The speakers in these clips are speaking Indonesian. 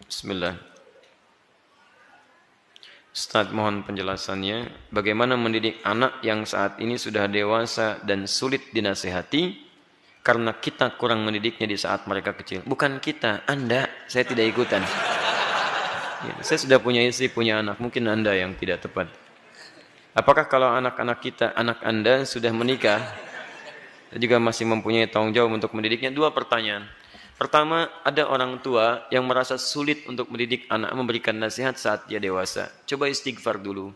Bismillah. Ustaz, mohon penjelasannya. Bagaimana mendidik anak yang saat ini sudah dewasa dan sulit dinasehati karena kita kurang mendidiknya di saat mereka kecil. Bukan kita, Anda. Saya tidak ikutan. Ya, saya sudah punya istri, punya anak. Mungkin Anda yang tidak tepat. Apakah kalau anak-anak kita, anak Anda sudah menikah, dan juga masih mempunyai tanggung jawab untuk mendidiknya? Dua pertanyaan. Pertama, ada orang tua yang merasa sulit untuk mendidik anak, memberikan nasihat saat dia dewasa. Coba istighfar dulu.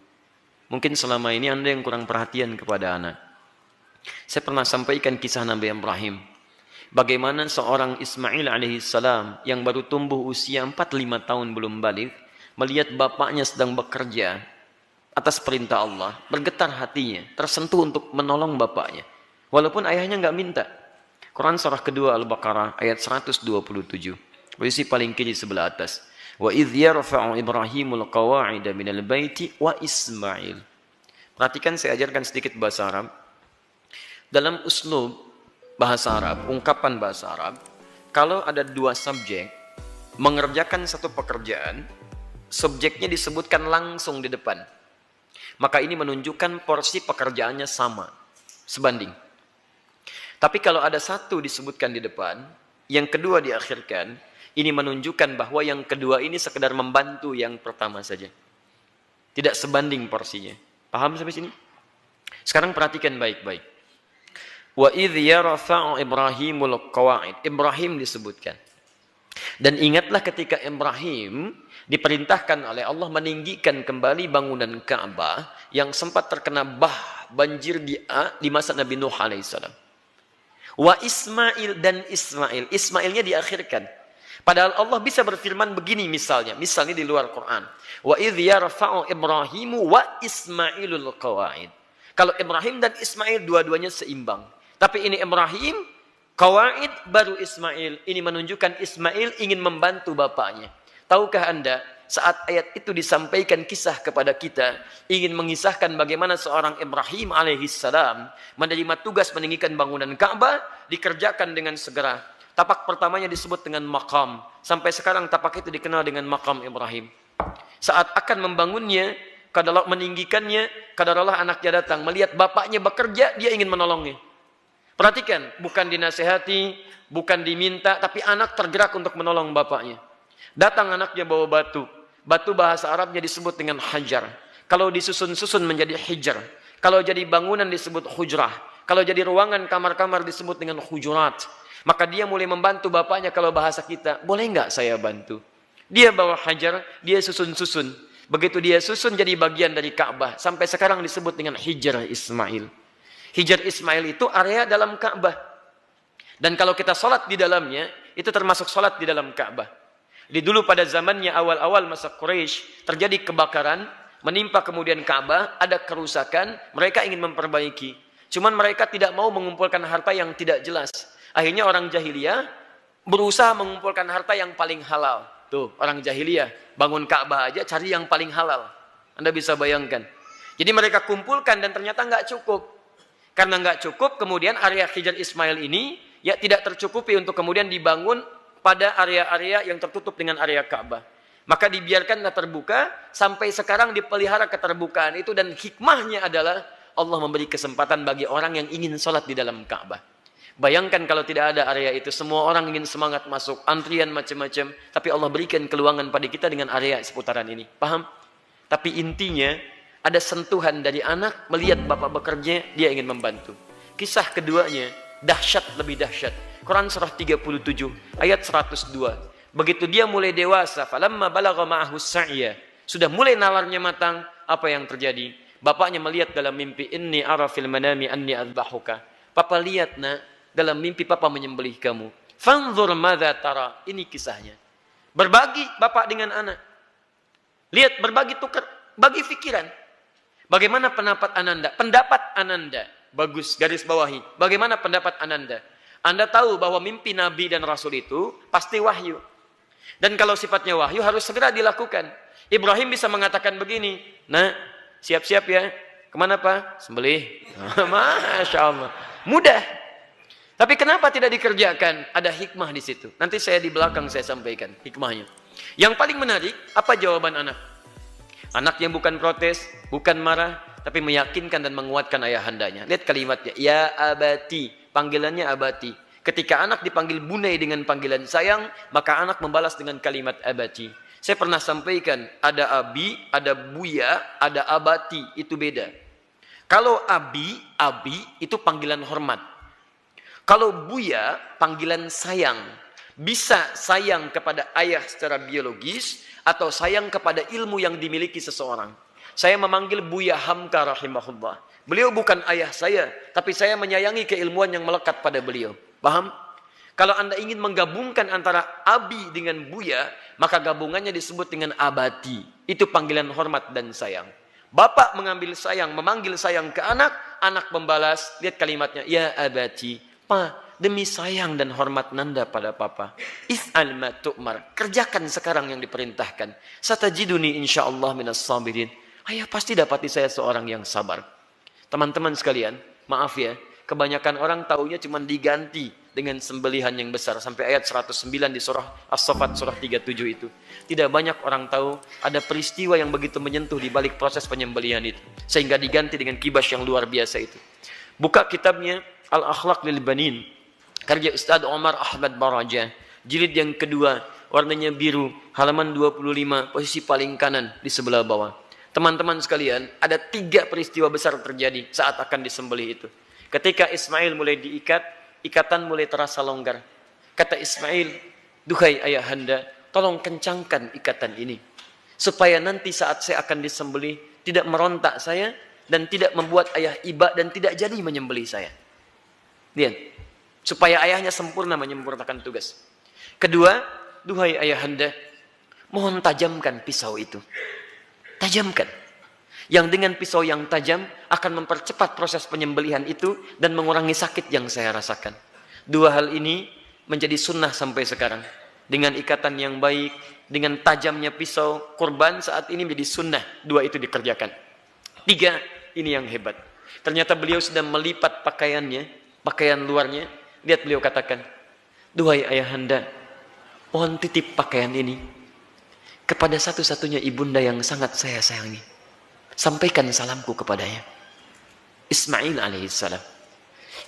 Mungkin selama ini Anda yang kurang perhatian kepada anak. Saya pernah sampaikan kisah Nabi Ibrahim. Bagaimana seorang Ismail alaihissalam yang baru tumbuh usia 4-5 tahun belum balik, melihat bapaknya sedang bekerja atas perintah Allah, bergetar hatinya, tersentuh untuk menolong bapaknya. Walaupun ayahnya nggak minta. Quran surah kedua Al-Baqarah ayat 127. Posisi paling kiri sebelah atas. Wa idh yarfa'u Ibrahimul qawa'ida minal baiti wa Ismail. Perhatikan, saya ajarkan sedikit bahasa Arab. Dalam uslub bahasa Arab, ungkapan bahasa Arab, kalau ada dua subjek mengerjakan satu pekerjaan, subjeknya disebutkan langsung di depan. Maka ini menunjukkan porsi pekerjaannya sama, sebanding. Tapi kalau ada satu disebutkan di depan, yang kedua diakhirkan, ini menunjukkan bahwa yang kedua ini sekedar membantu yang pertama saja. Tidak sebanding porsinya. Paham sampai sini? Sekarang perhatikan baik-baik. Wa idh yarfa'u Ibrahimul qawa'id. Ibrahim disebutkan. Dan ingatlah ketika Ibrahim diperintahkan oleh Allah meninggikan kembali bangunan Ka'bah yang sempat terkena banjir di masa Nabi Nuh alaihissalam. Wa Ismail dan Ismail. Ismailnya diakhirkan. Padahal Allah bisa berfirman begini misalnya di luar Quran. Wa idh yarfa'u Ibrahimu wa Ismailul qawa'id. Kalau Ibrahim dan Ismail dua-duanya seimbang. Tapi ini Ibrahim, qawa'id baru Ismail. Ini menunjukkan Ismail ingin membantu bapaknya. Tahukah Anda, saat ayat itu disampaikan kisah kepada kita, ingin mengisahkan bagaimana seorang Ibrahim alaihissalam menerima tugas meninggikan bangunan Ka'bah, dikerjakan dengan segera. Tapak pertamanya disebut dengan maqam. Sampai sekarang tapak itu dikenal dengan maqam Ibrahim. Saat akan membangunnya, kadarullah meninggikannya, kadarullah anaknya datang. Melihat bapaknya bekerja, dia ingin menolongnya. Perhatikan, bukan dinasehati, bukan diminta, tapi anak tergerak untuk menolong bapaknya. Datang anaknya bawa batu. Batu bahasa Arabnya disebut dengan hajar. Kalau disusun-susun menjadi hijar. Kalau jadi bangunan disebut hujrah. Kalau jadi ruangan kamar-kamar disebut dengan hujurat. Maka dia mulai membantu bapaknya. Kalau bahasa kita, boleh nggak saya bantu? Dia bawa hajar, dia susun-susun. Begitu dia susun jadi bagian dari Ka'bah. Sampai sekarang disebut dengan Hijar Ismail. Hijar Ismail itu area dalam Ka'bah. Dan kalau kita sholat di dalamnya, itu termasuk sholat di dalam Ka'bah. Di dulu pada zamannya awal-awal masa Quraisy terjadi kebakaran, menimpa kemudian Ka'bah, ada kerusakan, mereka ingin memperbaiki. Cuman mereka tidak mau mengumpulkan harta yang tidak jelas. Akhirnya orang jahiliyah berusaha mengumpulkan harta yang paling halal. Tuh, orang jahiliyah bangun Ka'bah aja cari yang paling halal. Anda bisa bayangkan. Jadi mereka kumpulkan dan ternyata nggak cukup. Karena nggak cukup, kemudian area Hijar Ismail ini ya tidak tercukupi untuk kemudian dibangun pada area-area yang tertutup dengan area Ka'bah. Maka dibiarkanlah terbuka, sampai sekarang dipelihara keterbukaan itu, dan hikmahnya adalah Allah memberi kesempatan bagi orang yang ingin sholat di dalam Ka'bah. Bayangkan kalau tidak ada area itu, semua orang ingin semangat masuk, antrian macam-macam, tapi Allah berikan keluangan pada kita dengan area seputaran ini. Paham? Tapi intinya, ada sentuhan dari anak, melihat bapak bekerja, dia ingin membantu. Kisah keduanya, dahsyat lebih dahsyat. Quran surah 37 ayat 102. Begitu dia mulai dewasa, falamma balagha ma'ahu sa'ya, sudah mulai nalarnya matang, apa yang terjadi? Bapaknya melihat dalam mimpi, inni ara fil manami anni adbahuka. Papa lihat nak, dalam mimpi papa menyembelih kamu. Fanzur madza tara. Ini kisahnya. Berbagi bapak dengan anak. Lihat, berbagi tukar, bagi pikiran. Bagaimana pendapat Ananda? Pendapat Ananda bagus, garis bawahi. Bagaimana pendapat Ananda? Anda tahu bahwa mimpi Nabi dan Rasul itu pasti wahyu. Dan kalau sifatnya wahyu harus segera dilakukan. Ibrahim bisa mengatakan begini, nah siap-siap ya. Kemana Pak? Sembelih. Masya Allah. Mudah. Tapi kenapa tidak dikerjakan? Ada hikmah di situ. Nanti saya di belakang saya sampaikan hikmahnya. Yang paling menarik, apa jawaban anak? Anak yang bukan protes, bukan marah, tapi meyakinkan dan menguatkan ayahandanya. Lihat kalimatnya, ya abati, panggilannya abati. Ketika anak dipanggil bunai dengan panggilan sayang, maka anak membalas dengan kalimat abati. Saya pernah sampaikan, ada abi, ada buya, ada abati, itu beda. Kalau abi itu panggilan hormat. Kalau buya, panggilan sayang. Bisa sayang kepada ayah secara biologis, atau sayang kepada ilmu yang dimiliki seseorang. Saya memanggil Buya Hamka rahimahullah. Beliau bukan ayah saya, tapi saya menyayangi keilmuan yang melekat pada beliau. Paham? Kalau Anda ingin menggabungkan antara abi dengan buya, maka gabungannya disebut dengan abati. Itu panggilan hormat dan sayang. Bapak memanggil sayang ke anak, anak membalas, lihat kalimatnya, ya abati, pa, demi sayang dan hormat nanda pada papa, if'al ma tu'mar, kerjakan sekarang yang diperintahkan. Satajiduni insyaallah minas sabirin. Ayah pasti dapati saya seorang yang sabar. Teman-teman sekalian, maaf ya, kebanyakan orang taunya cuma diganti dengan sembelihan yang besar. Sampai ayat 109 di surah As-Saffat, surah 37 itu. Tidak banyak orang tahu ada peristiwa yang begitu menyentuh di balik proses penyembelihan itu. Sehingga diganti dengan kibas yang luar biasa itu. Buka kitabnya Al-Akhlaq lil Banin, karya Ustaz Omar Ahmad Baraja, jilid yang kedua, warnanya biru, halaman 25, posisi paling kanan di sebelah bawah. Teman-teman sekalian, ada 3 peristiwa besar terjadi saat akan disembelih itu. Ketika Ismail mulai diikat, ikatan mulai terasa longgar. Kata Ismail, duhai ayahanda, tolong kencangkan ikatan ini. Supaya nanti saat saya akan disembelih, tidak merontak saya, dan tidak membuat ayah iba, dan tidak jadi menyembelih saya. Lihat, supaya ayahnya sempurna menyempurnakan tugas. Kedua, duhai ayahanda, mohon tajamkan pisau itu. Tajamkan. Yang dengan pisau yang tajam akan mempercepat proses penyembelihan itu dan mengurangi sakit yang saya rasakan. 2 hal ini menjadi sunnah sampai sekarang. Dengan ikatan yang baik, dengan tajamnya pisau, kurban saat ini menjadi sunnah. 2 itu dikerjakan. 3, ini yang hebat. Ternyata beliau sedang melipat pakaiannya, pakaian luarnya. Lihat beliau katakan, duhai ayahanda, mohon titip pakaian ini kepada satu-satunya ibunda yang sangat saya sayangi. Sampaikan salamku kepadanya. Ismail alaihissalam.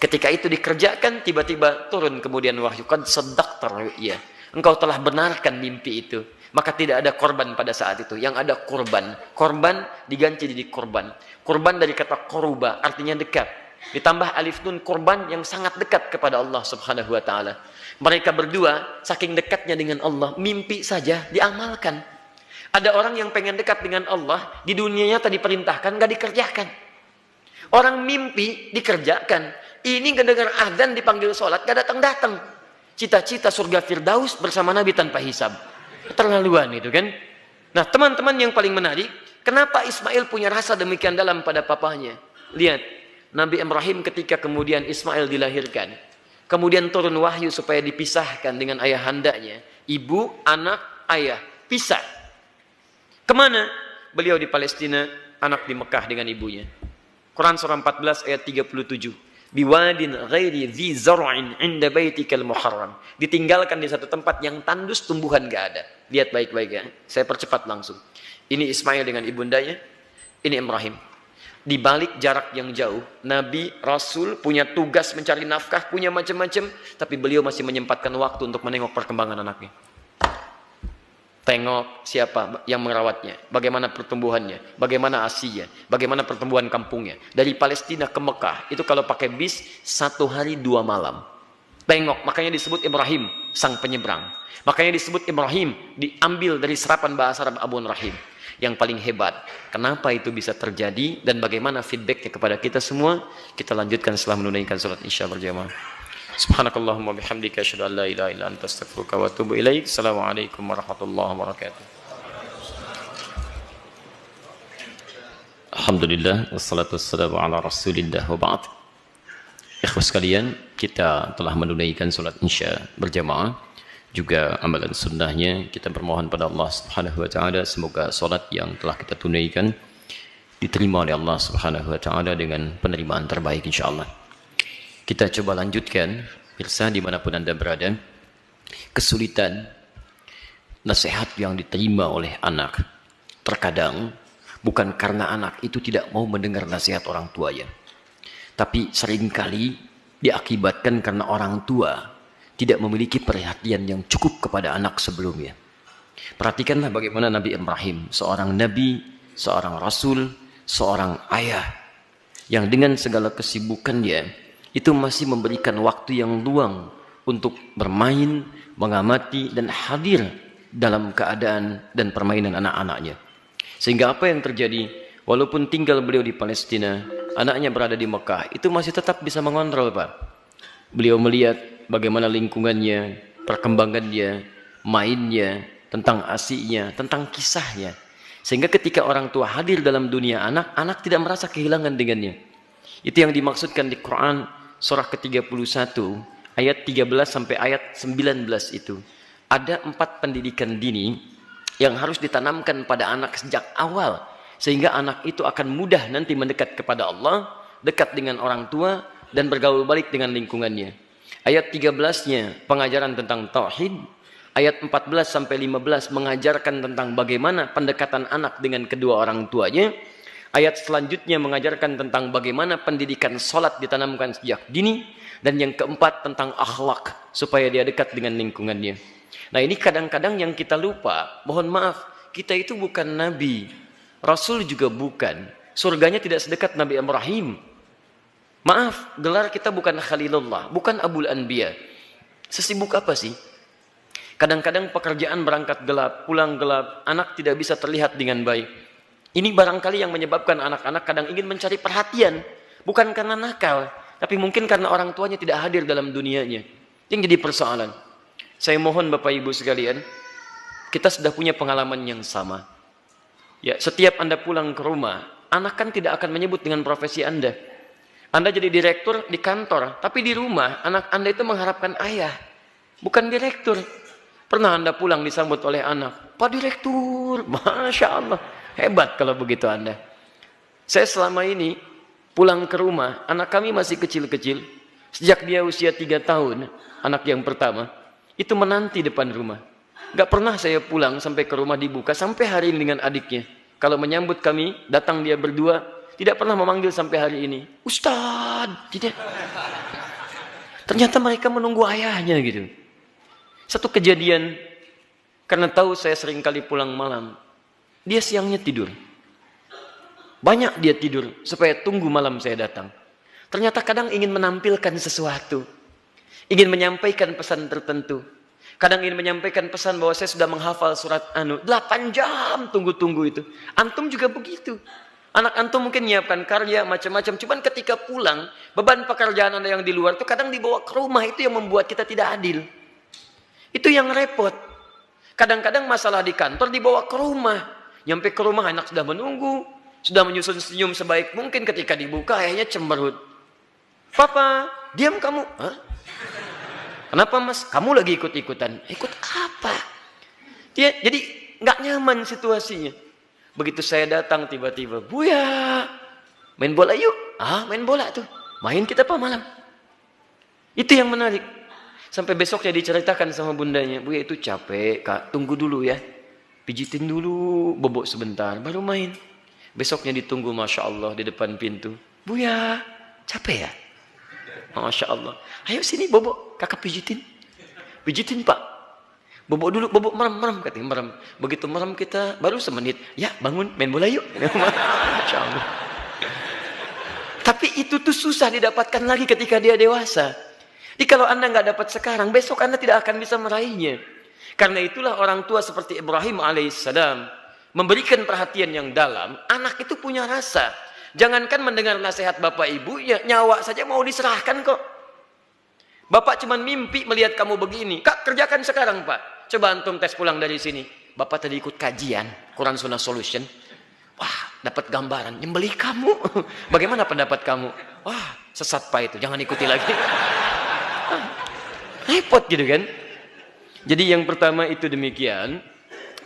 Ketika itu dikerjakan, tiba-tiba turun kemudian wahyu. Qad saddaqta ru'ya. Engkau telah benarkan mimpi itu. Maka tidak ada korban pada saat itu. Yang ada korban. Korban diganti jadi korban. Korban dari kata koruba, artinya dekat. Ditambah alif nun, korban yang sangat dekat kepada Allah subhanahu wa ta'ala. Mereka berdua, saking dekatnya dengan Allah, mimpi saja diamalkan. Ada orang yang pengen dekat dengan Allah, di dunianya tadi perintahkan, gak dikerjakan. Orang mimpi dikerjakan. Ini gak dengar adzan dipanggil sholat, gak datang-datang. Cita-cita surga Firdaus bersama Nabi tanpa hisab. Keterlaluan itu kan. Nah teman-teman yang paling menarik, kenapa Ismail punya rasa demikian dalam pada papanya? Lihat, Nabi Ibrahim ketika kemudian Ismail dilahirkan, kemudian turun wahyu supaya dipisahkan dengan ayahandanya. Ibu, anak, ayah, pisah. Kemana? Beliau di Palestina, anak di Mekah dengan ibunya. Quran surah 14 ayat 37. Biwadin ghairi dhi zar'in 'inda baitikal muharram. Ditinggalkan di satu tempat yang tandus tumbuhan gak ada. Lihat baik-baik ya. Saya percepat langsung. Ini Ismail dengan ibundanya, ini Ibrahim. Di balik jarak yang jauh, Nabi, Rasul punya tugas mencari nafkah, punya macam-macam, tapi beliau masih menyempatkan waktu untuk menengok perkembangan anaknya. Tengok siapa yang merawatnya, bagaimana pertumbuhannya, bagaimana asinya, bagaimana pertumbuhan kampungnya. Dari Palestina ke Mekah, itu kalau pakai bis, 1 hari 2 malam. Tengok, makanya disebut Ibrahim, sang penyeberang. Makanya disebut Ibrahim, diambil dari serapan bahasa Arab Abun Rahim. Yang paling hebat, kenapa itu bisa terjadi, dan bagaimana feedbacknya kepada kita semua, kita lanjutkan setelah menunaikan salat Isya berjamaah. Subhanakallahumma bihamdika asyhadu an la ilaha illa anta astaghfiruka wa atubu ilaik. Assalamualaikum warahmatullahi wabarakatuh. Alhamdulillah wassalatu wassalamu ala Rasulillah wa ba'd. Ikhwas sekalian, kita telah menunaikan salat Isya berjamaah, juga amalan sunnahnya. Kita bermohon pada Allah Subhanahu wa taala semoga salat yang telah kita tunaikan diterima oleh Allah Subhanahu wa taala dengan penerimaan terbaik insyaallah. Kita coba lanjutkan, pemirsa dimanapun Anda berada. Kesulitan nasihat yang diterima oleh anak terkadang bukan karena anak itu tidak mau mendengar nasihat orang tuanya, tapi seringkali diakibatkan karena orang tua tidak memiliki perhatian yang cukup kepada anak sebelumnya. Perhatikanlah bagaimana Nabi Ibrahim, seorang nabi, seorang rasul, seorang ayah yang dengan segala kesibukannya itu masih memberikan waktu yang luang untuk bermain, mengamati dan hadir dalam keadaan dan permainan anak-anaknya. Sehingga apa yang terjadi, walaupun tinggal beliau di Palestina, anaknya berada di Mekah, itu masih tetap bisa mengontrol, Pak. Beliau melihat bagaimana lingkungannya, perkembangannya, mainnya, tentang asiknya, tentang kisahnya. Sehingga ketika orang tua hadir dalam dunia anak, anak tidak merasa kehilangan dengannya. Itu yang dimaksudkan di Quran surah ke-31 ayat 13 sampai ayat 19 itu. Ada 4 pendidikan dini yang harus ditanamkan pada anak sejak awal, sehingga anak itu akan mudah nanti mendekat kepada Allah, dekat dengan orang tua, dan bergaul balik dengan lingkungannya. Ayat 13-nya pengajaran tentang tauhid, ayat 14 sampai 15 mengajarkan tentang bagaimana pendekatan anak dengan kedua orang tuanya. Ayat selanjutnya mengajarkan tentang bagaimana pendidikan salat ditanamkan sejak dini, dan yang keempat tentang akhlak supaya dia dekat dengan lingkungannya. Nah, ini kadang-kadang yang kita lupa. Mohon maaf, kita itu bukan nabi, rasul juga bukan. Surganya tidak sedekat Nabi Ibrahim. Maaf, gelar kita bukan Khalilullah, bukan Abul Anbiya. Sesibuk apa sih? Kadang-kadang pekerjaan berangkat gelap, pulang gelap, anak tidak bisa terlihat dengan baik. Ini barangkali yang menyebabkan anak-anak kadang ingin mencari perhatian. Bukan karena nakal, tapi mungkin karena orang tuanya tidak hadir dalam dunianya. Yang jadi persoalan. Saya mohon Bapak Ibu sekalian, kita sudah punya pengalaman yang sama. Ya, setiap Anda pulang ke rumah, anak kan tidak akan menyebut dengan profesi Anda. Anda jadi direktur di kantor, tapi di rumah anak Anda itu mengharapkan ayah, bukan direktur. Pernah Anda pulang disambut oleh anak, Pak Direktur, Masya Allah, hebat kalau begitu Anda. Saya selama ini pulang ke rumah, anak kami masih kecil-kecil. Sejak dia usia 3 tahun, anak yang pertama, itu menanti depan rumah. Gak pernah saya pulang sampai ke rumah dibuka, sampai hari ini dengan adiknya. Kalau menyambut kami, datang dia berdua, tidak pernah memanggil sampai hari ini. Ustadz, tidak. Ternyata mereka menunggu ayahnya gitu. Satu kejadian, karena tahu saya sering kali pulang malam, dia siangnya tidur. Banyak dia tidur, supaya tunggu malam saya datang. Ternyata kadang ingin menampilkan sesuatu. Ingin menyampaikan pesan tertentu. Kadang ingin menyampaikan pesan bahwa saya sudah menghafal surat 8 jam tunggu-tunggu itu. Antum juga begitu. Anak antum mungkin menyiapkan karya macam-macam. Cuman ketika pulang, beban pekerjaan Anda yang di luar itu kadang dibawa ke rumah. Itu yang membuat kita tidak adil. Itu yang repot. Kadang-kadang masalah di kantor dibawa ke rumah. Nyampe ke rumah anak sudah menunggu. Sudah menyusun senyum sebaik mungkin, ketika dibuka ayahnya cemberut. Papa, diam kamu. Hah? Kenapa mas? Kamu lagi ikut-ikutan. Ikut apa? Dia jadi nggak nyaman situasinya. Begitu saya datang tiba-tiba, Buya, main bola yuk. Ah, main bola tuh. Main kita apa malam? Itu yang menarik. Sampai besoknya diceritakan sama bundanya, Buya itu capek kak, tunggu dulu ya. Pijitin dulu, bobok sebentar, baru main. Besoknya ditunggu, Masya Allah, di depan pintu. Buya, capek ya? Masya Allah. Ayo sini bobok, kakak pijitin. Pijitin pak. Bobok dulu, bobok merem, katanya merem. Begitu merem kita, baru semenit. Ya bangun, main bola yuk. Masya Allah. Tapi itu tuh susah didapatkan lagi ketika dia dewasa. Jadi kalau Anda nggak dapat sekarang, besok Anda tidak akan bisa meraihnya. Karena itulah orang tua seperti Ibrahim alaihissalam memberikan perhatian yang dalam. Anak itu punya rasa. Jangankan mendengar nasihat bapak ibu, ya nyawa saja mau diserahkan kok. Bapak cuma mimpi melihat kamu begini. Kak, kerjakan sekarang pak. Coba antum tes pulang dari sini. Bapak tadi ikut kajian Quran Sunnah Solution. Wah, dapat gambaran. Nyembelih kamu. Bagaimana pendapat kamu? Wah, sesat pak itu. Jangan ikuti lagi. Repot gitu kan. Jadi yang pertama itu demikian.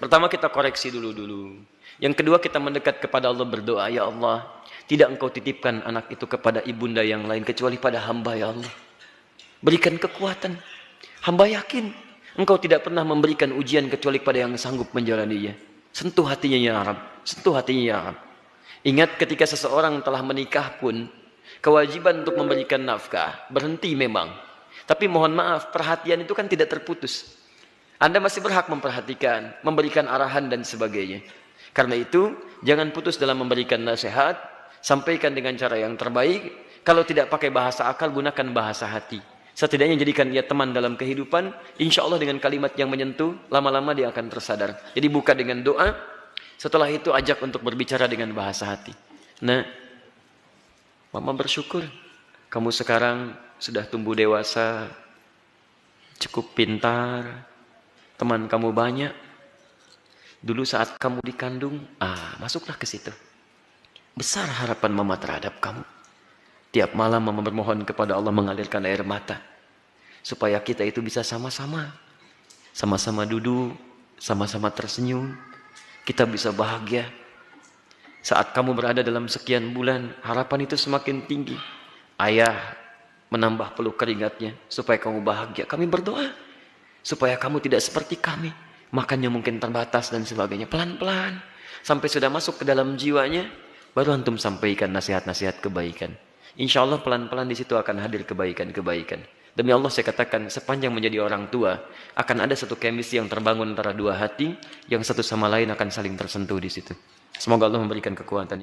Pertama kita koreksi dulu. Yang kedua kita mendekat kepada Allah, berdoa, ya Allah, tidak engkau titipkan anak itu kepada ibunda yang lain kecuali pada hamba, ya Allah. Berikan kekuatan. Hamba yakin Engkau tidak pernah memberikan ujian kecuali kepada yang sanggup menjalaninya. Sentuh hatinya ya Rabb, sentuh hatinya ya Rabb. Ingat ketika seseorang telah menikah pun, kewajiban untuk memberikan nafkah berhenti memang. Tapi mohon maaf, perhatian itu kan tidak terputus. Anda masih berhak memperhatikan, memberikan arahan dan sebagainya. Karena itu, jangan putus dalam memberikan nasihat, sampaikan dengan cara yang terbaik. Kalau tidak pakai bahasa akal, gunakan bahasa hati. Setidaknya jadikan ia teman dalam kehidupan. Insya Allah dengan kalimat yang menyentuh, lama-lama dia akan tersadar. Jadi buka dengan doa, setelah itu ajak untuk berbicara dengan bahasa hati. Nah, Mama bersyukur kamu sekarang sudah tumbuh dewasa, cukup pintar, teman kamu banyak. Dulu saat kamu dikandung, masuklah ke situ. Besar harapan Mama terhadap kamu. Tiap malam Mama bermohon kepada Allah mengalirkan air mata. Supaya kita itu bisa sama-sama. Sama-sama duduk, sama-sama tersenyum. Kita bisa bahagia. Saat kamu berada dalam sekian bulan, harapan itu semakin tinggi. Ayah menambah peluk keringatnya supaya kamu bahagia. Kami berdoa supaya kamu tidak seperti kami. Makannya mungkin terbatas dan sebagainya. Pelan-pelan. Sampai sudah masuk ke dalam jiwanya, baru antum sampaikan nasihat-nasihat kebaikan. Insya Allah pelan-pelan di situ akan hadir kebaikan-kebaikan. Demi Allah saya katakan, sepanjang menjadi orang tua, akan ada satu chemistry yang terbangun antara dua hati, yang satu sama lain akan saling tersentuh di situ. Semoga Allah memberikan kekuatan.